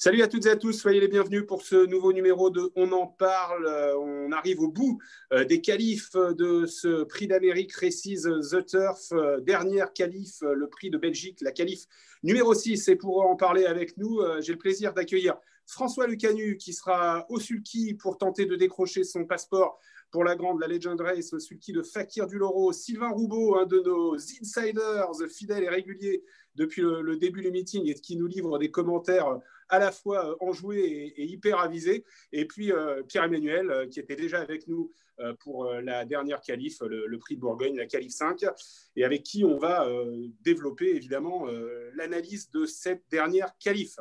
Salut à toutes et à tous, soyez les bienvenus pour ce nouveau numéro de On en parle. On arrive au bout des qualifs de ce prix d'Amérique Races The Turf, dernière qualif, le prix de Belgique, la qualif numéro 6. Et pour en parler avec nous, j'ai le plaisir d'accueillir François Lucanu qui sera au sulky pour tenter de décrocher son passeport pour la Legend Race, au sulky de Fakir du Loro. Sylvain Roubaud, un de nos insiders fidèles et réguliers depuis le début du meeting et qui nous livre des commentaires à la fois enjoué et hyper avisé. Et puis Pierre-Emmanuel, qui était déjà avec nous pour la dernière qualif, le prix de Bourgogne, la qualif 5, et avec qui on va développer évidemment l'analyse de cette dernière qualif.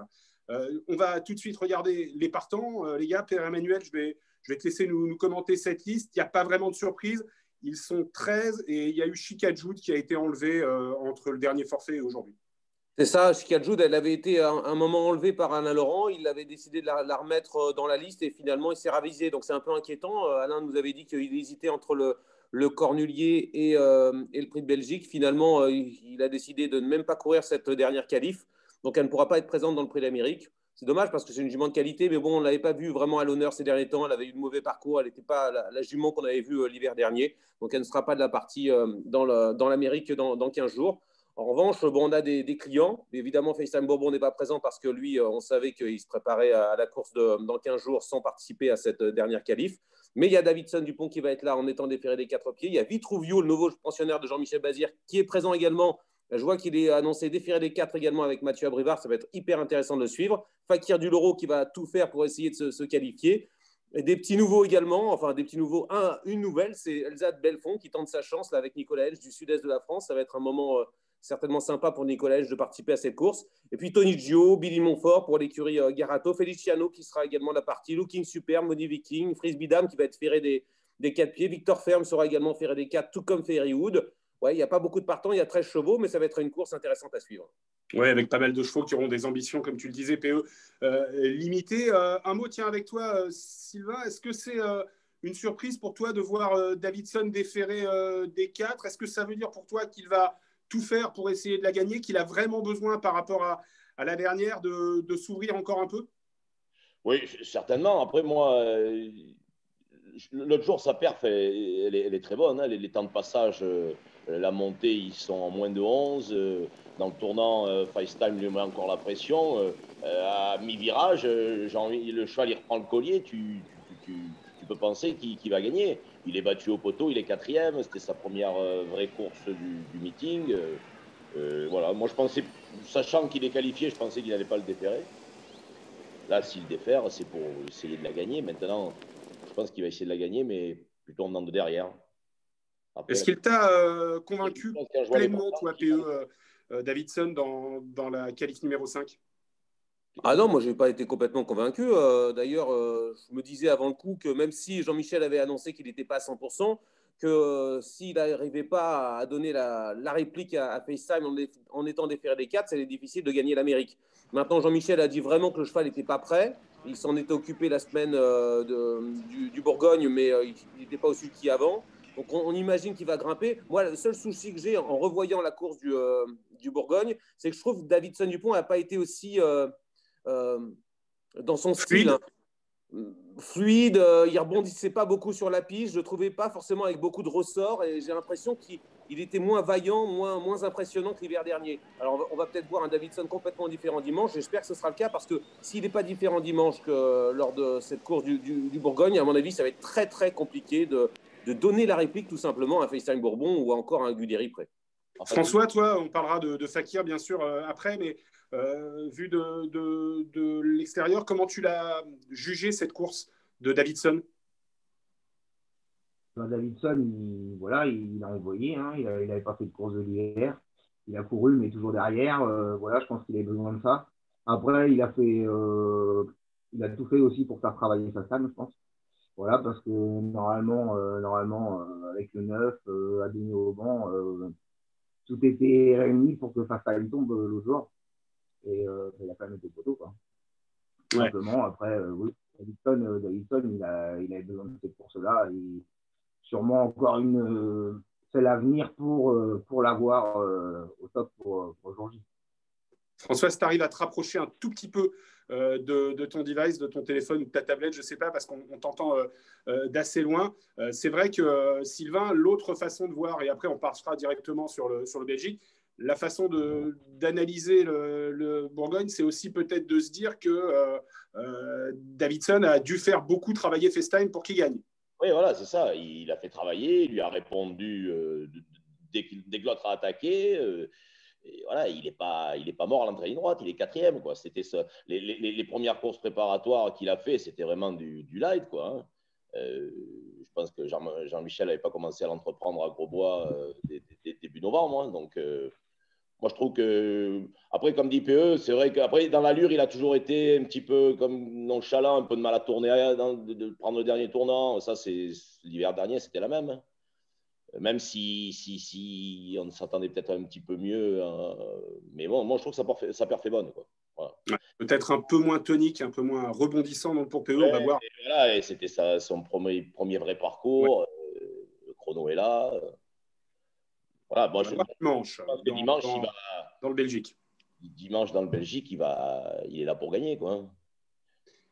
On va tout de suite regarder les partants. Les gars, Pierre-Emmanuel, je vais te laisser nous commenter cette liste. Il n'y a pas vraiment de surprise. Ils sont 13 et il y a eu Chikajoud qui a été enlevé entre le dernier forfait et aujourd'hui. C'est ça, Chikajoud, elle avait été un moment enlevée par Alain Laurent. Il avait décidé de la remettre dans la liste et finalement, il s'est ravisé. Donc, c'est un peu inquiétant. Alain nous avait dit qu'il hésitait entre le Cornulier et le Prix de Belgique. Finalement, il a décidé de ne même pas courir cette dernière qualif. Donc, elle ne pourra pas être présente dans le Prix d'Amérique. C'est dommage parce que c'est une jument de qualité, mais bon, on ne l'avait pas vue vraiment à l'honneur ces derniers temps. Elle avait eu de mauvais parcours. Elle n'était pas la jument qu'on avait vue l'hiver dernier. Donc, elle ne sera pas de la partie dans l'Amérique dans 15 jours. En revanche, bon, on a des clients. Évidemment, FaceTime Bourbon n'est pas présent parce que lui, on savait qu'il se préparait à la course dans 15 jours sans participer à cette dernière qualif. Mais il y a Davidson Dupont qui va être là en étant déféré des 4 pieds. Il y a Vitruvio, le nouveau pensionnaire de Jean-Michel Bazir, qui est présent également. Je vois qu'il est annoncé déféré des 4 également avec Mathieu Abrivard. Ça va être hyper intéressant de le suivre. Fakir du Loro qui va tout faire pour essayer de se qualifier. Et des petits nouveaux également, enfin des petits nouveaux. Une nouvelle, c'est Elsa de Belfond qui tente sa chance là, avec Nicolas Elge du sud-est de la France. Ça va être un moment certainement sympa pour Nicolas Elge de participer à cette course. Et puis Tony Gio, Billy Montfort pour l'écurie Garato, Feliciano qui sera également de la partie, Looking Super, Modi Viking, Frisbee Dam qui va être ferré des 4 pieds, Victor Ferme sera également ferré des 4, tout comme Fairywood. Ouais, il n'y a pas beaucoup de partants, il y a 13 chevaux, mais ça va être une course intéressante à suivre. Oui, avec pas mal de chevaux qui auront des ambitions, comme tu le disais, PE, limitées. Un mot, tiens, avec toi, Sylvain, est-ce que c'est une surprise pour toi de voir Davidson déférer des 4 ? Est-ce que ça veut dire pour toi qu'il va tout faire pour essayer de la gagner, qu'il a vraiment besoin par rapport à la dernière de s'ouvrir encore un peu ? Oui, certainement. Après, moi, l'autre jour, sa perf, elle est très bonne. Hein. Les temps de passage, la montée, ils sont en moins de 11. Dans le tournant, FaceTime lui met encore la pression. À mi-virage, le cheval, il reprend le collier. Tu peux penser qu'il va gagner. Il est battu au poteau, il est 4e. C'était sa première vraie course du meeting. Voilà. Moi, je pensais, sachant qu'il est qualifié, je pensais qu'il n'allait pas le déférer. Là, s'il défère, c'est pour essayer de la gagner. Maintenant, je pense qu'il va essayer de la gagner, mais plutôt en venant de derrière. Est-ce qu'il t'a convaincu pleinement, toi, PE, Davidson, dans la qualif numéro 5 ? Ah non, moi, je n'ai pas été complètement convaincu. D'ailleurs, je me disais avant le coup que même si Jean-Michel avait annoncé qu'il n'était pas à 100%, que s'il n'arrivait pas à donner la réplique à FaceTime en étant déféré des 4, c'était difficile de gagner l'Amérique. Maintenant, Jean-Michel a dit vraiment que le cheval n'était pas prêt. Il s'en était occupé la semaine du Bourgogne, mais il n'était pas au sulky avant. Donc, on imagine qu'il va grimper. Moi, le seul souci que j'ai en revoyant la course du Bourgogne, c'est que je trouve que Davidson Dupont n'a pas été aussi dans son style. Fluide, il rebondissait pas beaucoup sur la piste, je le trouvais pas forcément avec beaucoup de ressorts et j'ai l'impression qu'il était moins vaillant, moins impressionnant que l'hiver dernier. Alors on va peut-être voir un Davidson complètement différent dimanche, j'espère que ce sera le cas parce que s'il n'est pas différent dimanche que lors de cette course du Bourgogne, à mon avis ça va être très très compliqué de donner la réplique tout simplement à FaceTime Bourbon ou encore à un Guderi près. François, toi, on parlera de Fakir bien sûr après, mais vu de l'extérieur, comment tu l'as jugé cette course de Davidson ? Davidson, il a envoyé, hein, il n'avait pas fait de course de l'hiver, il a couru mais toujours derrière, je pense qu'il avait besoin de ça. Après, il a tout fait aussi pour faire travailler sa femme, je pense. Voilà, parce que normalement avec le 9, Adéné au banc, tout était réuni pour que FaceTime tombe l'autre jour. Et il a quand même été poteau, quoi. Tout simplement, après, oui, Davidson, il avait besoin de cette course-là. Et sûrement encore c'est l'avenir pour l'avoir au top pour aujourd'hui. François, si tu arrives à te rapprocher un tout petit peu de ton device, de ton téléphone ou de ta tablette, je ne sais pas, parce qu'on t'entend d'assez loin. C'est vrai que, Sylvain, l'autre façon de voir, et après on partira directement sur le Belgique, la façon d'analyser le Bourgogne, c'est aussi peut-être de se dire que Davidson a dû faire beaucoup travailler FaceTime pour qu'il gagne. Oui, voilà, c'est ça. Il a fait travailler, il lui a répondu dès que l'autre a attaqué. Et voilà, il n'est pas mort à l'entrée ligne droite, il est quatrième, quoi. C'était ça. Les premières courses préparatoires qu'il a fait, c'était vraiment du light, quoi. Hein. Je pense que Jean-Michel n'avait pas commencé à l'entreprendre à Grosbois début novembre. Hein. Donc, moi, je trouve que, après, comme dit PE, c'est vrai qu'après, dans l'allure, il a toujours été un petit peu comme nonchalant, un peu de mal à tourner, de prendre le dernier tournant. Ça, c'est l'hiver dernier, c'était la même. Hein. Même si on s'attendait peut-être un petit peu mieux. Hein. Mais bon, moi, je trouve que sa perf est bonne. Quoi. Voilà. Ouais, peut-être un peu moins tonique, un peu moins rebondissant donc pour PE, on va voir. Et voilà, et c'était son premier vrai parcours. Ouais. Le chrono est là. Voilà, moi, dimanche, il va dans le Belgique. Dimanche dans le Belgique, il est là pour gagner, quoi.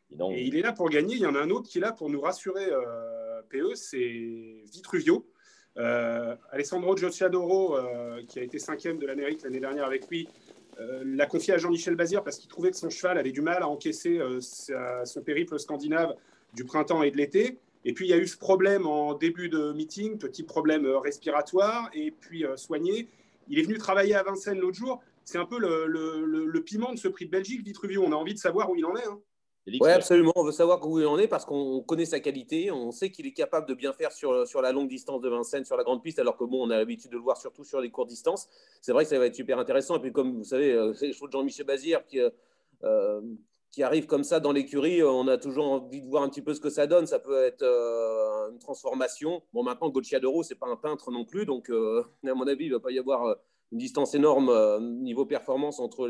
Donc, et il est là pour gagner. Il y en a un autre qui est là pour nous rassurer. PE, c'est Vitruvio. Alessandro Gocciadoro, qui a été 5e de l'Amérique l'année dernière avec lui, l'a confié à Jean-Michel Bazir parce qu'il trouvait que son cheval avait du mal à encaisser son périple scandinave du printemps et de l'été. Et puis, il y a eu ce problème en début de meeting, petit problème respiratoire, et puis soigné. Il est venu travailler à Vincennes l'autre jour. C'est un peu le piment de ce prix de Belgique, Vitruvio. On a envie de savoir où il en est. Hein. Oui, absolument. On veut savoir où il en est parce qu'on connaît sa qualité. On sait qu'il est capable de bien faire sur la longue distance de Vincennes, sur la grande piste, alors que bon, on a l'habitude de le voir surtout sur les courtes distances. C'est vrai que ça va être super intéressant. Et puis, comme vous savez, c'est les chevaux de Jean-Michel Bazir qui arrive comme ça dans l'écurie, on a toujours envie de voir un petit peu ce que ça donne. Ça peut être une transformation. Bon, maintenant, Gocciadoro, ce n'est pas un peintre non plus. Donc, à mon avis, il ne va pas y avoir une distance énorme niveau performance entre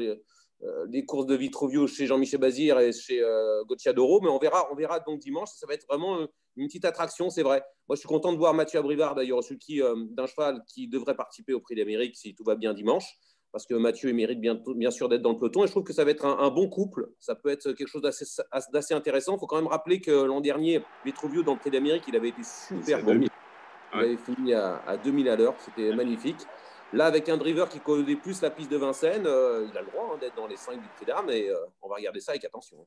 les courses de Vitruvio chez Jean-Michel Bazir et chez Gocciadoro. Mais on verra donc dimanche. Ça va être vraiment une petite attraction, c'est vrai. Moi, je suis content de voir Mathieu Abrivard, d'ailleurs, celui d'un cheval qui devrait participer au Prix d'Amérique si tout va bien dimanche. Parce que Mathieu mérite bien sûr d'être dans le peloton. Et je trouve que ça va être un bon couple. Ça peut être quelque chose d'assez intéressant. Il faut quand même rappeler que l'an dernier, Vitruvio, dans le Prix d'Amérique, il avait été super bon. Il avait fini à 2000 à l'heure. C'était magnifique. Là, avec un driver qui connaît plus la piste de Vincennes, il a le droit d'être dans les 5 du Prix d'Armes. Et on va regarder ça avec attention.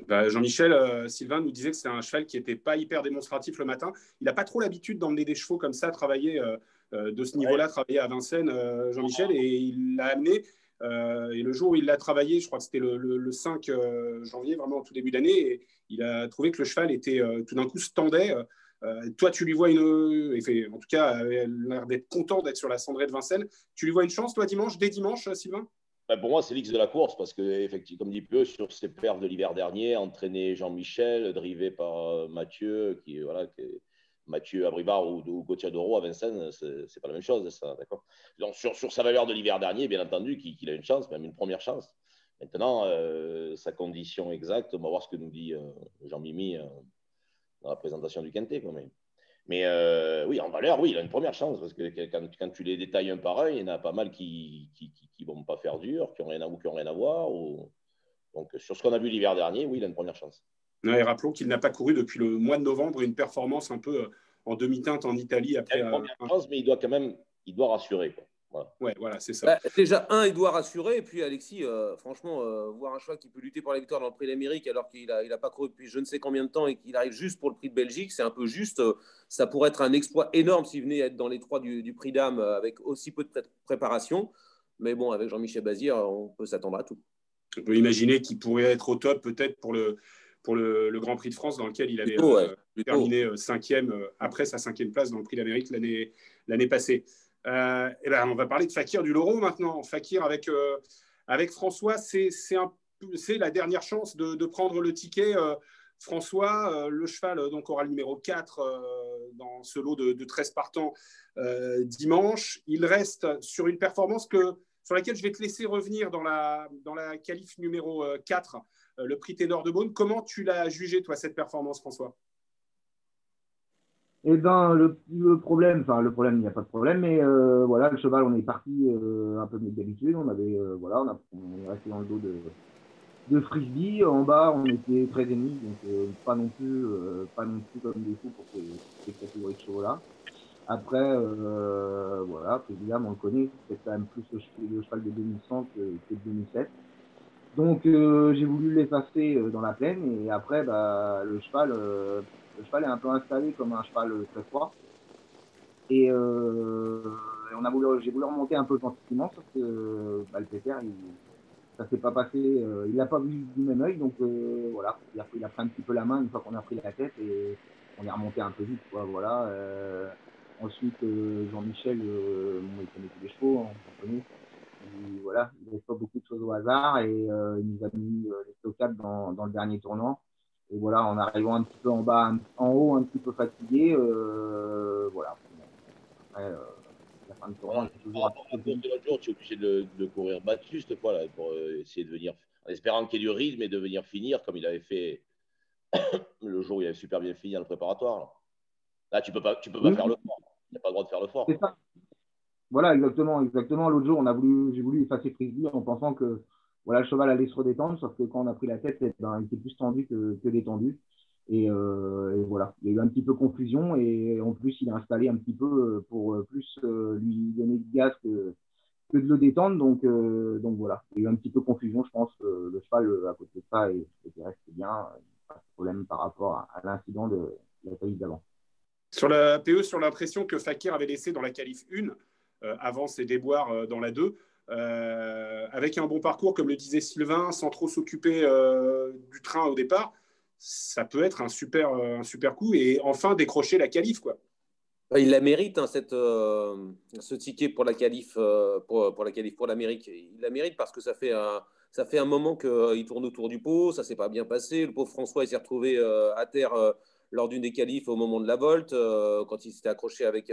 Jean-Michel, Sylvain nous disait que c'était un cheval qui n'était pas hyper démonstratif le matin. Il n'a pas trop l'habitude d'emmener des chevaux comme ça, travailler de ce niveau-là, travailler à Vincennes, Jean-Michel, et il l'a amené. Et le jour où il l'a travaillé, je crois que c'était le 5 janvier, vraiment au tout début d'année, et il a trouvé que le cheval était tout d'un coup se tendait. Toi, tu lui vois en tout cas, il a l'air d'être content d'être sur la cendrée de Vincennes. Tu lui vois une chance, toi, dès dimanche, Sylvain? Pour moi, c'est l'X de la course parce que, effectivement, comme dit Peu, sur ses perfs de l'hiver dernier, entraîné Jean-Michel, drivé par Mathieu, Mathieu Abrivard ou Gocciadoro à Vincennes, c'est pas la même chose, ça, d'accord. Donc, sur sa valeur de l'hiver dernier, bien entendu, qu'il a une chance, même une première chance. Maintenant, sa condition exacte, on va voir ce que nous dit Jean-Mimi dans la présentation du Quintet, quand même. Mais oui, en valeur, oui, il a une première chance parce que quand tu les détailles un par un, il y en a pas mal qui vont pas faire dur, qui n'ont rien à voir. Donc, sur ce qu'on a vu l'hiver dernier, oui, il a une première chance. Et rappelons qu'il n'a pas couru depuis le mois de novembre, une performance un peu en demi-teinte en Italie. Après, il a une première chance, mais il doit rassurer. Quoi. Voilà. Ouais, voilà, c'est ça. Déjà, il doit rassurer. Et puis, Alexis, franchement, voir un cheval qui peut lutter pour la victoire dans le Prix d'Amérique alors qu'il n'a pas couru depuis je ne sais combien de temps et qu'il arrive juste pour le Prix de Belgique, c'est un peu juste. Ça pourrait être un exploit énorme s'il venait être dans les 3 du Prix d'Âme avec aussi peu de préparation. Mais bon, avec Jean-Michel Bazir, on peut s'attendre à tout. On peut imaginer qu'il pourrait être au top peut-être pour le Grand Prix de France dans lequel il avait terminé 5e après sa 5e place dans le Prix d'Amérique l'année passée. On va parler de Fakir du Loro maintenant. Fakir avec François, c'est la dernière chance de prendre le ticket. François, le cheval donc aura le numéro 4 dans ce lot de 13 partants dimanche. Il reste sur une performance sur laquelle je vais te laisser revenir dans la qualif numéro 4, le prix Ténor de Beaune. Comment tu l'as jugé, toi, cette performance, François? Eh bien, le problème, il n'y a pas de problème, mais voilà, le cheval, on est parti un peu mieux que d'habitude. On est resté dans le dos de frisbee. En bas, on était très ennemis, donc pas non plus comme des fous pour ces catégories de chevaux-là. Après, voilà, William, on le connaît, c'est quand même plus le cheval de 2100 que de 2007. Donc, j'ai voulu l'effacer dans la plaine, et après, bah, le cheval est un peu installé comme un cheval très froid. Et j'ai voulu remonter un peu le sentiment, sauf que bah, le pépère, ça s'est pas passé, il l'a pas vu du même œil, donc voilà, il a pris un petit peu la main une fois qu'on a pris la tête, et on est remonté un peu vite, quoi, voilà. Ensuite, Jean-Michel, il connaît tous les chevaux, hein, on connaît. Voilà, il ne laisse pas beaucoup de choses au hasard, et il nous a mis les stockades dans le dernier tournant. Et voilà, en arrivant un petit peu en bas, en haut, un petit peu fatigué, voilà. Après, la fin de tournant Voilà. était Par toujours un rapport à petit la peu course de l'autre jour, tu es obligé de courir battu cette fois, là, pour essayer de venir, en espérant qu'il y ait du rythme et de venir finir comme il avait fait le jour où il avait super bien fini dans le préparatoire. Là, tu peux pas Oui, faire oui, le fort. Tu n'as pas le droit de faire le c'est fort. ça. Voilà, exactement, exactement. L'autre jour, j'ai voulu effacer Frisbee en pensant que voilà, le cheval allait se redétendre, sauf que quand on a pris la tête, eh ben, il était plus tendu que détendu. Et voilà, il y a eu un petit peu confusion, et en plus, il a installé un petit peu pour plus lui donner de gaz que de le détendre. Donc voilà, il y a eu un petit peu confusion, je pense. Le cheval, à côté de ça, était resté bien. Pas de problème par rapport à l'incident de la qualif d'avant. Sur la PE, sur l'impression que Fakir avait laissé dans la qualif 1, avant ses déboires dans la 2, avec un bon parcours, comme le disait Sylvain, sans trop s'occuper du train au départ, ça peut être un super coup et enfin décrocher la qualif, quoi. Il la mérite, hein, ce ticket pour la qualif, pour la qualif pour l'Amérique. Il la mérite parce que ça fait un moment qu'il tourne autour du pot, ça s'est pas bien passé. Le pauvre François, il s'est retrouvé à terre lors d'une des qualifs au moment de la volte, quand il s'était accroché avec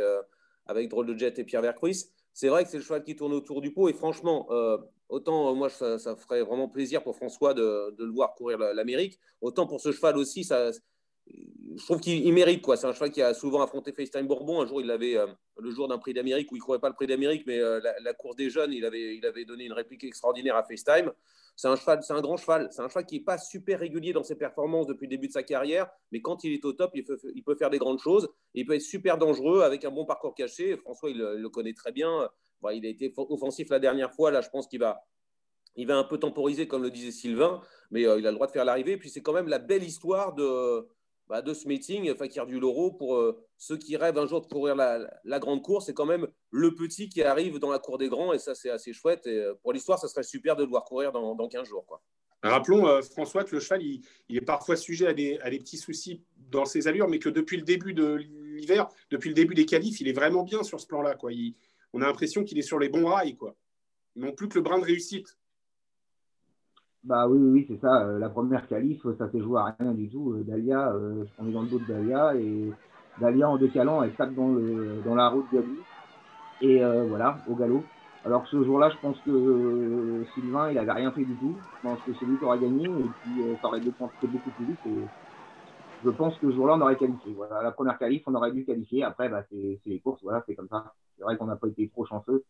Drôle de Jet et Pierre Vercruis. C'est vrai que c'est le cheval qui tourne autour du pot, et franchement, autant moi, ça ferait vraiment plaisir pour François de le voir courir l'Amérique, autant pour ce cheval aussi, je trouve qu'il mérite, quoi. C'est un cheval qui a souvent affronté FaceTime Bourbon. Un jour, il avait le jour d'un prix d'Amérique où il ne courait pas le prix d'Amérique, mais la course des jeunes, il avait donné une réplique extraordinaire à FaceTime. C'est un cheval, c'est un grand cheval. C'est un cheval qui n'est pas super régulier dans ses performances depuis le début de sa carrière, mais quand il est au top, il peut faire des grandes choses. Et il peut être super dangereux avec un bon parcours caché. François, il le connaît très bien. Bon, il a été offensif la dernière fois. Là, je pense il va un peu temporiser, comme le disait Sylvain, mais il a le droit de faire l'arrivée. Et puis, c'est quand même la belle histoire de ce meeting, Fakir du Loro, pour ceux qui rêvent un jour de courir la grande course. C'est quand même le petit qui arrive dans la cour des grands, et ça, c'est assez chouette. Et pour l'histoire, ça serait super de le voir courir dans 15 jours, quoi. Rappelons, François, que le cheval, il est parfois sujet à des petits soucis dans ses allures, mais que depuis le début de l'hiver, depuis le début des qualifs, il est vraiment bien sur ce plan-là, quoi. On a l'impression qu'il est sur les bons rails, quoi. Non plus que le brin de réussite. Bah oui, oui, oui, c'est ça. La première qualif, ça s'est joué à rien du tout. Dalia, on est dans le dos de Dalia, et Dalia, en décalant, elle tape dans la route de lui. Et voilà, au galop. Alors ce jour-là, je pense que Sylvain, il n'avait rien fait du tout. Je pense que c'est lui qui aura gagné, et puis ça aurait dépensé beaucoup plus vite. Et je pense que ce jour-là, on aurait qualifié. Voilà, la première qualif, on aurait dû qualifier. Après, bah, c'est les courses, voilà, c'est comme ça. C'est vrai qu'on n'a pas été trop chanceux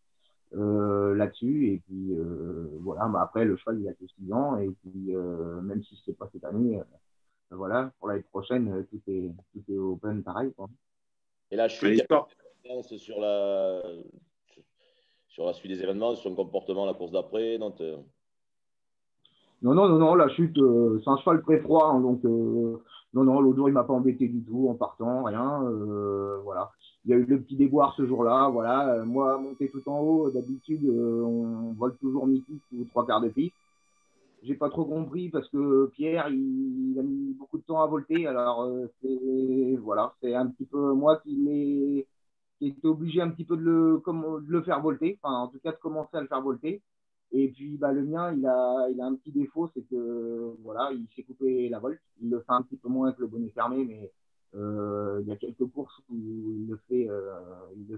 là-dessus. Et puis voilà, bah, après, le cheval, il a que 6 ans. Et puis même si ce n'est pas cette année, voilà, pour l'année prochaine, tout est open pareil, quoi. Et la Ouais, chute, il y a une sur la suite des événements, sur le comportement, la course d'après. Non, non, non, non, la chute, c'est un cheval très froid, hein, donc non, non, l'autre jour, il m'a pas embêté du tout en partant, rien, voilà. Il y a eu le petit déboire ce jour-là, voilà. Moi, monter tout en haut, d'habitude, on vole toujours mi-piste ou trois quarts de piste. J'ai pas trop compris parce que Pierre, il a mis beaucoup de temps à volter, alors voilà, c'est un petit peu moi qui était obligé un petit peu de le faire volter, enfin, en tout cas, de commencer à le faire volter. Et puis, bah, le mien, il a un petit défaut, c'est que voilà, il s'est coupé la volte. Il le fait un petit peu moins que le bonnet fermé, mais il y a quelques courses où il le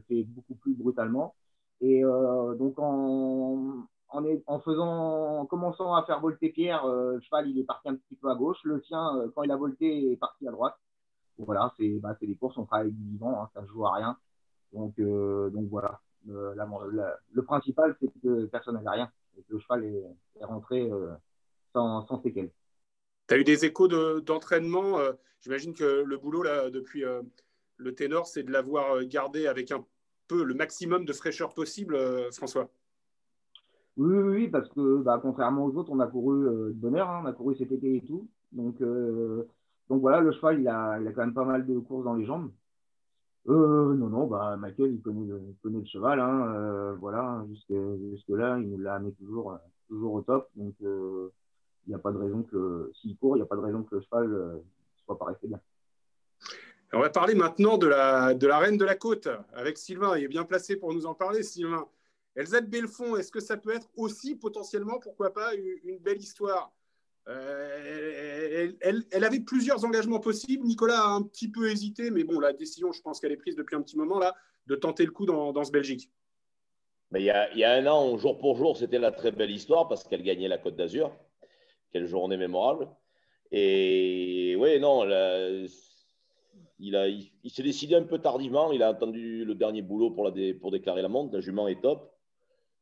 fait beaucoup plus brutalement. Et donc, en commençant à faire volter Pierre, le cheval, il est parti un petit peu à gauche. Le sien, quand il a volté, est parti à droite. Voilà, c'est des courses, on travaille du vivant, hein, ça ne joue à rien. Donc voilà. Le principal, c'est que personne n'avait rien. Et que le cheval est rentré sans séquelles. Tu as eu des échos d'entraînement. J'imagine que le boulot, là, depuis le ténor, c'est de l'avoir gardé avec un peu le maximum de fraîcheur possible, François. Oui, parce que contrairement aux autres, on a couru de bonne heure, hein, on a couru cet été et tout. Donc voilà, le cheval, il a quand même pas mal de courses dans les jambes. Non, Michael, il connaît le cheval. Hein, voilà, jusque-là, il nous l'a amené toujours au top. Donc, il n'y a pas de raison que, s'il court, il n'y a pas de raison que le cheval ne soit pas resté bien. On va parler maintenant de la reine de la côte avec Sylvain. Il est bien placé pour nous en parler, Sylvain. Elsa de Belfond, est-ce que ça peut être aussi potentiellement, pourquoi pas, une belle histoire? Elle avait plusieurs engagements possibles. Nicolas a un petit peu hésité, mais bon, la décision, je pense qu'elle est prise depuis un petit moment là, de tenter le coup dans ce Belgique. Mais il y a un an, jour pour jour, c'était la très belle histoire parce qu'elle gagnait la Côte d'Azur. Quelle journée mémorable. Et oui, non, il s'est décidé un peu tardivement. Il a attendu le dernier boulot pour déclarer la monte. La jument est top.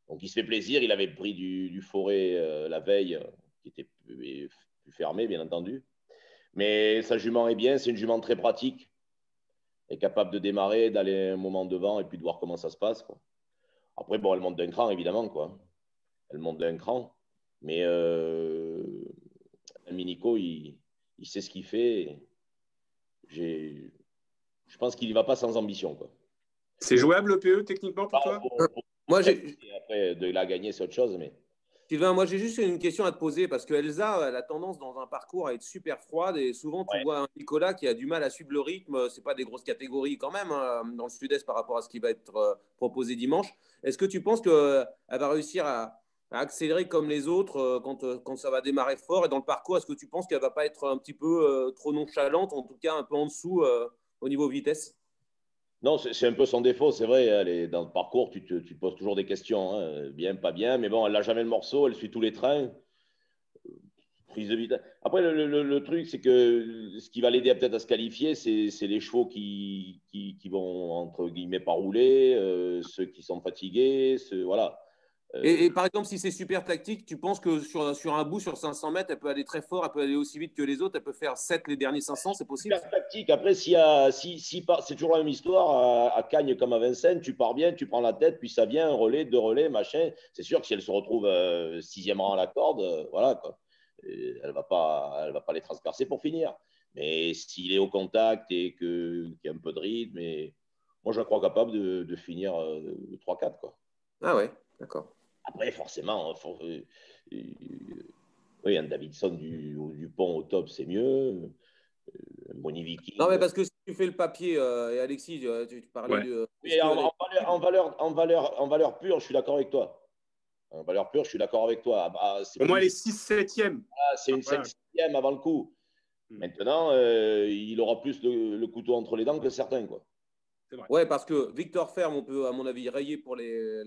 Donc, il se fait plaisir. Il avait pris du forêt la veille, qui était plus fermé, bien entendu. Mais sa jument est bien. C'est une jument très pratique. Elle est capable de démarrer, d'aller un moment devant et puis de voir comment ça se passe, quoi. Après, bon, elle monte d'un cran, évidemment, quoi. Elle monte d'un cran. Mais Minico, il sait ce qu'il fait. Je pense qu'il n'y va pas sans ambition, quoi. C'est jouable le PE techniquement pour toi? Moi, après, de la gagner, c'est autre chose. Mais... Sylvain, moi j'ai juste une question à te poser parce que Elsa, elle a tendance dans un parcours à être super froide et souvent tu vois un Nicolas qui a du mal à suivre le rythme. C'est pas des grosses catégories quand même dans le sud-est par rapport à ce qui va être proposé dimanche. Est-ce que tu penses qu'elle va réussir à accélérer comme les autres quand ça va démarrer fort? Et dans le parcours, est-ce que tu penses qu'elle va pas être un petit peu trop nonchalante, en tout cas un peu en dessous au niveau vitesse? Non, c'est un peu son défaut, c'est vrai. Elle est dans le parcours, tu te poses toujours des questions, hein, bien, pas bien. Mais bon, elle n'a jamais le morceau, elle suit tous les trains. Prise de vitesse. Après, le truc, c'est que ce qui va l'aider peut-être à se qualifier, c'est les chevaux qui vont, entre guillemets, pas rouler, ceux qui sont fatigués, voilà. Et par exemple, si c'est super tactique, tu penses que sur un bout, sur 500 mètres, elle peut aller très fort, elle peut aller aussi vite que les autres, elle peut faire 7 les derniers 500, c'est possible? Super tactique. Après, c'est toujours la même histoire. À Cagnes comme à Vincennes, tu pars bien, tu prends la tête, puis ça vient, un relais, deux relais, machin. C'est sûr que si elle se retrouve 6e rang à la corde, voilà, quoi. Elle va pas les transpercer pour finir. Mais s'il est au contact et qu'il y a un peu de rythme, moi, je la crois capable de finir 3-4, quoi. Ah ouais, d'accord. Après, forcément, oui, un Davidson du pont au top, c'est mieux. Moni Viking. Non, mais parce que si tu fais le papier, et Alexis, tu parlais de. Mais en valeur pure, je suis d'accord avec toi. En valeur pure, je suis d'accord avec toi. Pour moi, elle est 6-7e. C'est une 5-6e avant le coup. Maintenant, il aura plus le couteau entre les dents que certains, quoi. Ouais, parce que Victor Ferme, on peut, à mon avis, rayer pour les...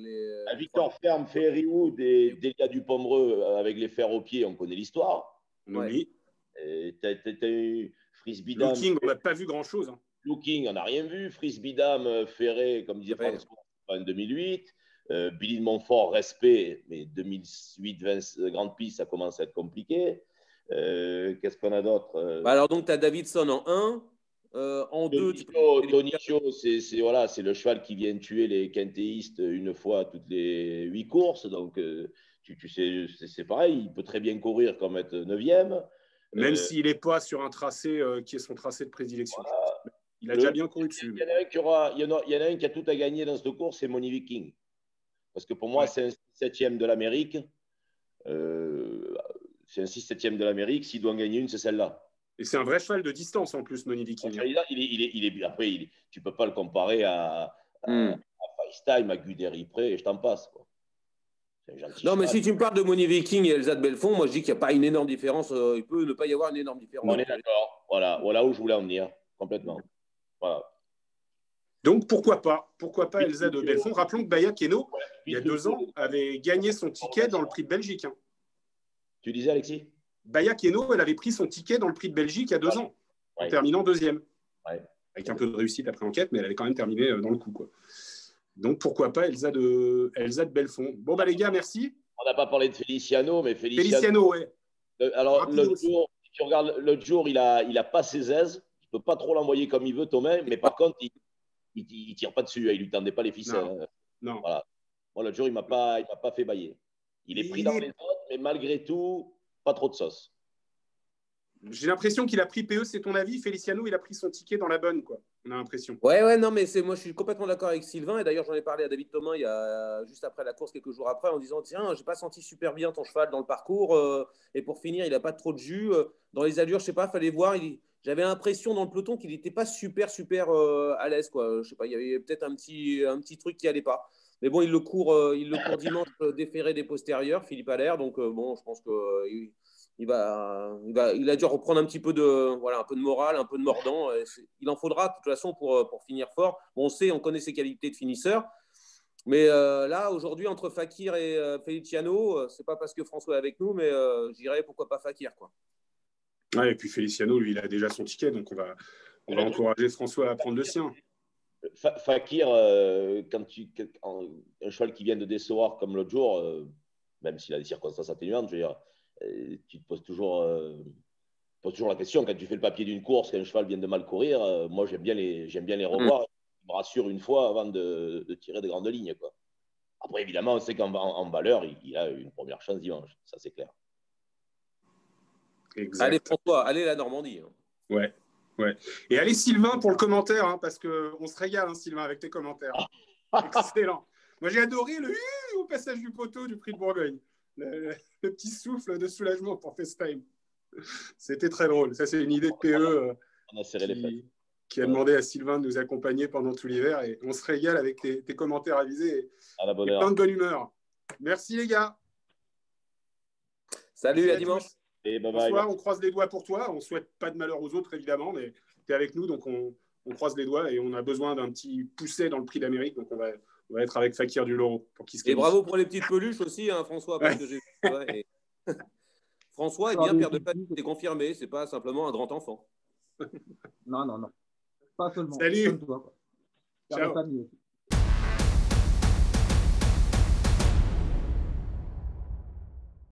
Victor Ferme, Ferrywood et Delia Dupomereux avec les fers aux pieds, on connaît l'histoire. Oui. T'as eu Frisbee Dam. Looking, on n'a pas vu grand-chose. Hein. Looking, on n'a rien vu. Frisbee Dam, Ferré, comme disait François, en 2008. Billy de Montfort, respect, mais 2008, 20 grande piste, ça commence à être compliqué. Qu'est-ce qu'on a d'autre alors, donc, tu as Davidson en 1. En 2, Tonicho, c'est le cheval qui vient tuer les quintéistes une fois toutes les 8 courses. Donc, tu sais, c'est pareil. Il peut très bien courir comme être 9e. Même s'il n'est pas sur un tracé qui est son tracé de prédilection. Voilà. Il a déjà bien couru dessus. Il y en a un qui a tout à gagner dans cette course, c'est Moni Viking. Parce que pour moi, c'est un 7e de l'Amérique. C'est un 6-7e de l'Amérique. S'il doit en gagner une, c'est celle-là. Et c'est un vrai cheval de distance en plus, Moni Viking. Après, tu ne peux pas le comparer à FaceTime, à Guderipré, et je t'en passe, quoi. Non, mais si tu me parles de Moni Viking et Elsa de Belfond, moi je dis qu'il n'y a pas une énorme différence. Il peut ne pas y avoir une énorme différence. On est d'accord. Voilà où je voulais en venir, complètement. Voilà. Donc pourquoi pas Elsa de Belfond. Rappelons que Baya Keno, il y a 2 ans, avait gagné son ticket dans le prix de Belgique. Hein. Tu disais, Alexis? Baya Keno, elle avait pris son ticket dans le prix de Belgique il y a 2 ans, en terminant 2e. Avec un peu de réussite après enquête, mais elle avait quand même terminé dans le coup, quoi. Donc pourquoi pas Elsa de Belfond. Bon, les gars, merci. On n'a pas parlé de Feliciano, mais Feliciano, ouais. Alors, Rapidos. l'autre jour, si tu regardes, l'autre jour, il a pas ses aises. Il ne peut pas trop l'envoyer comme il veut, Thomas. Mais par contre, il ne tire pas dessus. Il ne lui tendait pas les ficelles. Non, non. Voilà. Moi, l'autre jour, il ne m'a pas fait bailler. Il est pris dans les autres, mais malgré tout, pas trop de sauce. J'ai l'impression qu'il a pris PE, c'est ton avis. Feliciano, il a pris son ticket dans la bonne, quoi. On a l'impression. Ouais, non, mais moi, je suis complètement d'accord avec Sylvain. Et d'ailleurs, j'en ai parlé à David Thomas juste après la course, quelques jours après, en disant tiens, j'ai pas senti super bien ton cheval dans le parcours. Et pour finir, il n'a pas trop de jus. Dans les allures, je sais pas, fallait voir. J'avais l'impression dans le peloton qu'il n'était pas super à l'aise, quoi. Je sais pas, il y avait peut-être un petit truc qui allait pas. Mais bon, il le court dimanche déféré des postérieurs, Philippe Allaire. Donc, bon, je pense que. Il a dû reprendre un petit peu un peu de morale, un peu de mordant. Il en faudra de toute façon pour finir fort. On connaît ses qualités de finisseur. Mais là, aujourd'hui, entre Fakir et Feliciano, c'est pas parce que François est avec nous, mais je dirais pourquoi pas Fakir, quoi. Ouais, et puis Feliciano, lui, il a déjà son ticket, donc on va encourager François à prendre le sien. Fakir, un cheval qui vient de décevoir comme l'autre jour, même s'il a des circonstances atténuantes, je veux dire, tu te poses toujours la question quand tu fais le papier d'une course, qu'un cheval vient de mal courir. Moi, j'aime bien les revoir. Je me rassure une fois avant de tirer de grandes lignes, quoi. Après, évidemment, on sait qu'en valeur, il a une première chance dimanche. Ça, c'est clair. Exact. Allez, François, allez la Normandie. Ouais. Et allez, Sylvain, pour le commentaire, hein, parce qu'on se régale, hein, Sylvain, avec tes commentaires. Excellent. Moi, j'ai adoré le au passage du poteau du Prix de Bourgogne. Le petit souffle de soulagement pour FaceTime. C'était très drôle. Ça, c'est une idée de PE on a serré les fesses. Qui a demandé à Sylvain de nous accompagner pendant tout l'hiver. Et on se régale avec tes commentaires avisés et plein de bonne humeur. Merci, les gars. Salut, à dimanche. Et Bonsoir, on croise les doigts pour toi. On ne souhaite pas de malheur aux autres, évidemment, mais tu es avec nous, donc on croise les doigts et on a besoin d'un petit pousset dans le Prix d'Amérique. Donc on va être avec Fakir du Loro pour qu'il se qualifie. Et bravo pour les petites peluches aussi, hein, François, parce que j'ai François est bien père de famille, c'est confirmé, c'est pas simplement un grand enfant. Non. Pas seulement. Salut. Comme toi, quoi. Ciao.